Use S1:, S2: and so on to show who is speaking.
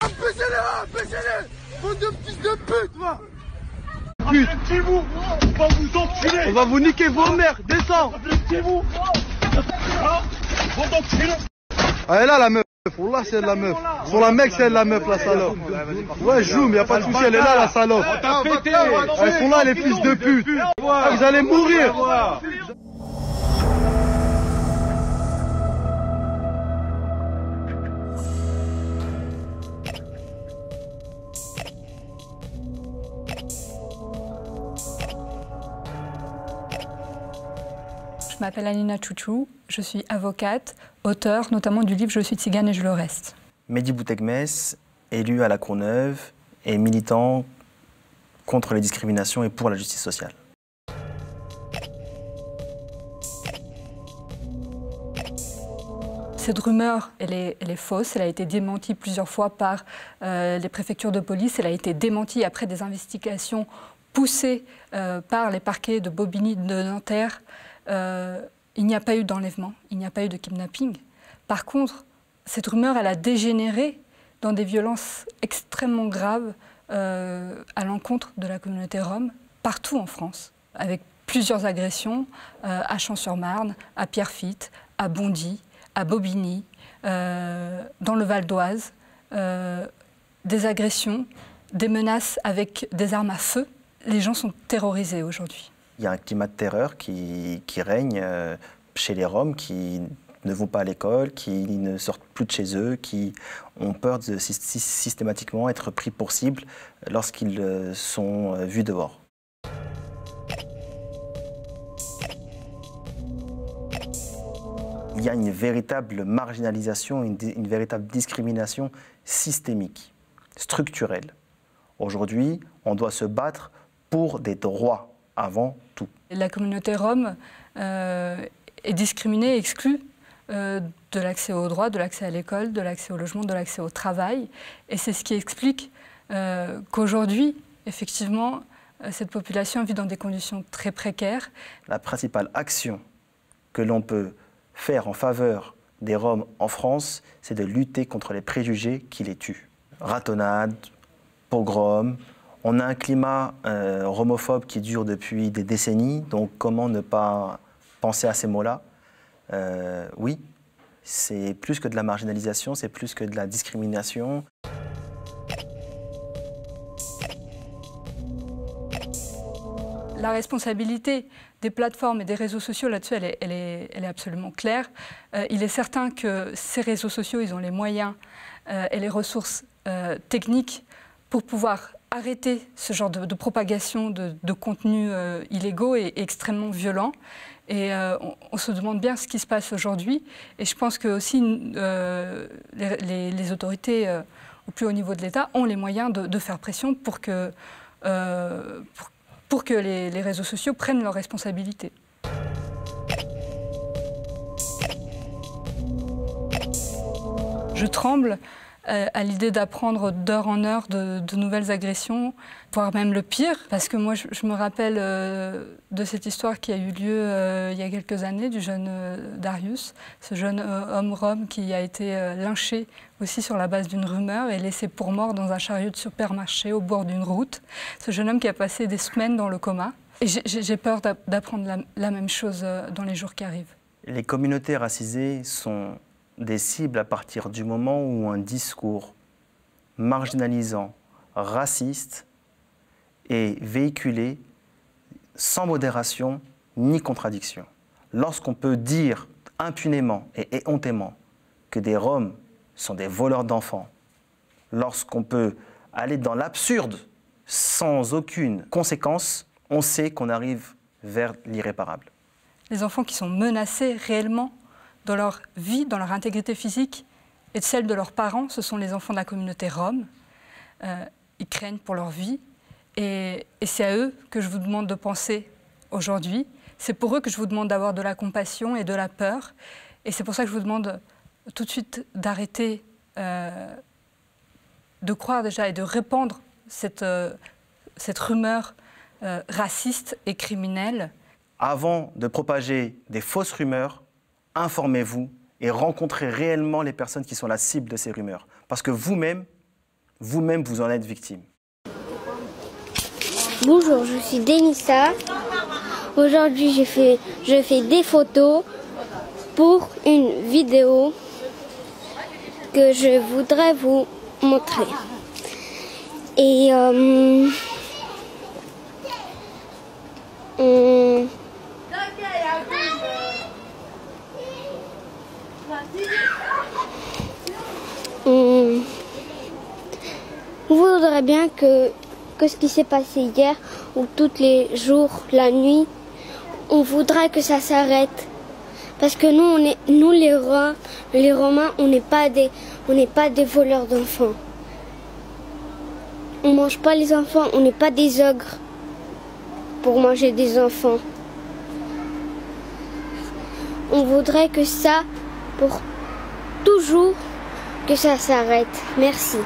S1: Baissez-les, bande de fils de pute, va.
S2: Pute. On va vous enculer. On va vous niquer vos mères, descends. Elle est là la meuf, là c'est la meuf. Sur la mec c'est la meuf la salope. Ouais Joum, y'a pas de souci, elle est là la salope. Elles sont là les fils de pute. Vous allez mourir.
S3: Je m'appelle Alina Chouchou, je suis avocate, auteure notamment du livre Je suis tzigane et je le reste.
S4: Mehdi Boutekmès, élu à la Courneuve et militant contre les discriminations et pour la justice sociale.
S3: Cette rumeur, elle est fausse, elle a été démentie plusieurs fois par les préfectures de police, elle a été démentie après des investigations poussées par les parquets de Bobigny, de Nanterre. Il n'y a pas eu d'enlèvement, il n'y a pas eu de kidnapping. Par contre, cette rumeur, elle a dégénéré dans des violences extrêmement graves à l'encontre de la communauté rome, partout en France, avec plusieurs agressions à Champs-sur-Marne, à Pierrefitte, à Bondy, à Bobigny, dans le Val d'Oise, des agressions, des menaces avec des armes à feu. Les gens sont terrorisés aujourd'hui.
S4: Il y a un climat de terreur qui règne chez les Roms qui ne vont pas à l'école, qui ne sortent plus de chez eux, qui ont peur de systématiquement être pris pour cible lorsqu'ils sont vus dehors. Il y a une véritable marginalisation, une véritable discrimination systémique, structurelle. Aujourd'hui, on doit se battre pour des droits avant tout.
S3: La communauté rome est discriminée, exclue de l'accès aux droits, de l'accès à l'école, de l'accès au logement, de l'accès au travail. Et c'est ce qui explique qu'aujourd'hui, effectivement, cette population vit dans des conditions très précaires.
S4: La principale action que l'on peut faire en faveur des Roms en France, c'est de lutter contre les préjugés qui les tuent. Ratonnade, pogrom. On a un climat romophobe qui dure depuis des décennies, donc comment ne pas penser à ces mots-là? Oui, c'est plus que de la marginalisation, c'est plus que de la discrimination.
S3: La responsabilité des plateformes et des réseaux sociaux là-dessus, elle est absolument claire. Il est certain que ces réseaux sociaux, ils ont les moyens et les ressources techniques pour pouvoir arrêter ce genre de propagation de contenus illégaux et extrêmement violents. Et on se demande bien ce qui se passe aujourd'hui. Et je pense que aussi les autorités au plus haut niveau de l'État ont les moyens de faire pression pour que les réseaux sociaux prennent leurs responsabilités. Je tremble à l'idée d'apprendre d'heure en heure de nouvelles agressions, voire même le pire, parce que moi je me rappelle de cette histoire qui a eu lieu il y a quelques années du jeune Darius, ce jeune homme rome qui a été lynché aussi sur la base d'une rumeur et laissé pour mort dans un chariot de supermarché au bord d'une route. Ce jeune homme qui a passé des semaines dans le coma. Et j'ai peur d'apprendre la même chose dans les jours qui arrivent.
S4: Les communautés racisées sont des cibles à partir du moment où un discours marginalisant, raciste est véhiculé sans modération ni contradiction. Lorsqu'on peut dire impunément et éhontément que des Roms sont des voleurs d'enfants, lorsqu'on peut aller dans l'absurde sans aucune conséquence, on sait qu'on arrive vers l'irréparable.
S3: Les enfants qui sont menacés réellement dans leur vie, dans leur intégrité physique et de celle de leurs parents, ce sont les enfants de la communauté rome. Ils craignent pour leur vie et c'est à eux que je vous demande de penser aujourd'hui. C'est pour eux que je vous demande d'avoir de la compassion et de la peur. Et c'est pour ça que je vous demande tout de suite d'arrêter de croire déjà et de répandre cette rumeur raciste et criminelle.
S4: Avant de propager des fausses rumeurs, informez-vous et rencontrez réellement les personnes qui sont la cible de ces rumeurs. Parce que vous-même, vous-même vous en êtes victime.
S5: Bonjour, je suis Denissa. Aujourd'hui, je fais des photos pour une vidéo que je voudrais vous montrer. Et on voudrait bien que ce qui s'est passé hier ou tous les jours, la nuit, on voudrait que ça s'arrête. Parce que nous les Romains, on n'est pas des voleurs d'enfants. On mange pas les enfants, on n'est pas des ogres pour manger des enfants. On voudrait que ça, pour toujours, que ça s'arrête. Merci.